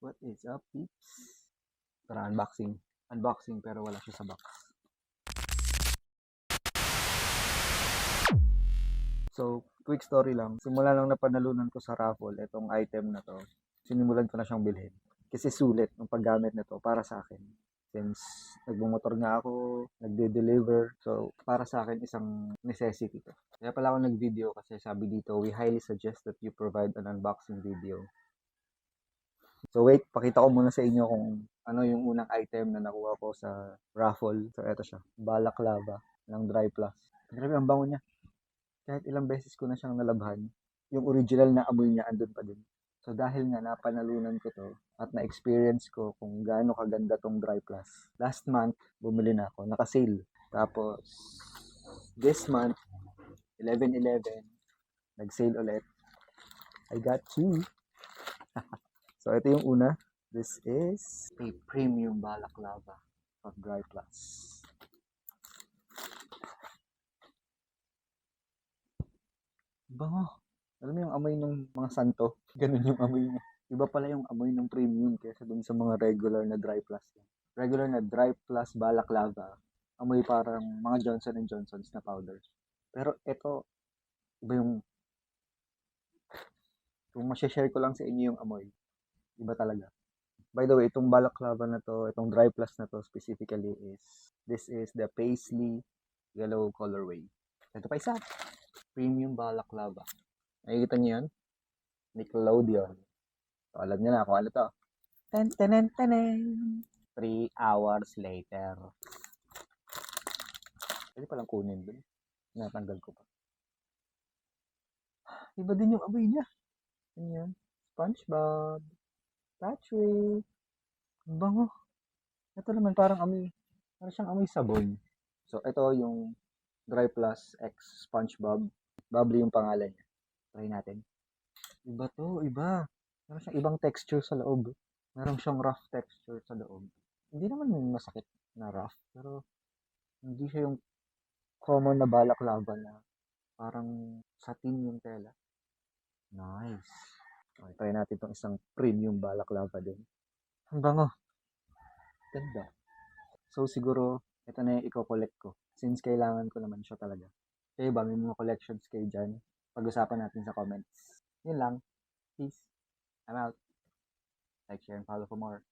What is up, peeps? Tara, unboxing. Unboxing pero wala siya sa box. So, quick story lang. Simula lang napanalunan ko sa raffle, itong item na to, sinimulan ko na siyang bilhin. Kasi sulit ng paggamit nito para sa akin. Since nagbumotor nga ako, nagde-deliver. So, para sa akin, isang necessity to. Kaya pala ako nag-video kasi sabi dito, we highly suggest that you provide an unboxing video. So wait, pakita ko muna sa inyo kung ano yung unang item na nakuha ko sa raffle. So eto siya, Balaclava ng Dry Plus. Grabe ang bango niya. Kahit ilang beses ko na siyang nalabhan, yung original na amoy niya andun pa din. So dahil nga napanalunan ko to at na-experience ko kung gaano kaganda tong Dry Plus. Last month, bumili na ako, naka-sale. Tapos this month, 11/11, nag-sale ulit. I got two. So ito yung una. This is a premium balaclava from Dry Plus. Bango. Alam mo yung amoy ng mga santo? Ganun yung amoy niya. Iba pala yung amoy ng premium kaysa dun sa mga regular na Dry Plus. Regular na Dry Plus balaclava, amoy parang mga Johnson & Johnson's na powder. Pero ito, iba yung, kung masya-share ko lang sa inyo yung amoy, iba talaga. By the way, itong balaclava na to, itong Dry Plus na to specifically this is the Paisley Yellow colorway. Ito pa isa, premium balaclava. Nakikita niyo yan? Nickelodeon. So, alam niyo na kung ano to. Ten, ten, ten, 3 hours later. Pwede palang kunin dun. Natanggal ko pa. Iba din yung amoy niya. Ano yan? SpongeBob. Patrick. Ang bango. Ito naman parang amoy. Parang siyang amoy sabon. So, ito yung Dry Plus X SpongeBob. Bubbly yung pangalan niya. Try natin. Iba to, iba. Meron siyang ibang texture sa loob. Meron siyang rough texture sa loob. Hindi naman masakit na rough, pero hindi siya yung common na balaclava na parang satin yung tela. Nice. Okay, try natin itong isang premium balaclava din. Ang bango. Ganda. So siguro, ito na yung i-collect ko. Since kailangan ko naman siya talaga. Kayo ba, may mga collections kayo dyan? Pag-usapan natin sa comments. Yun lang. Peace. I'm out. Like, share, and follow for more.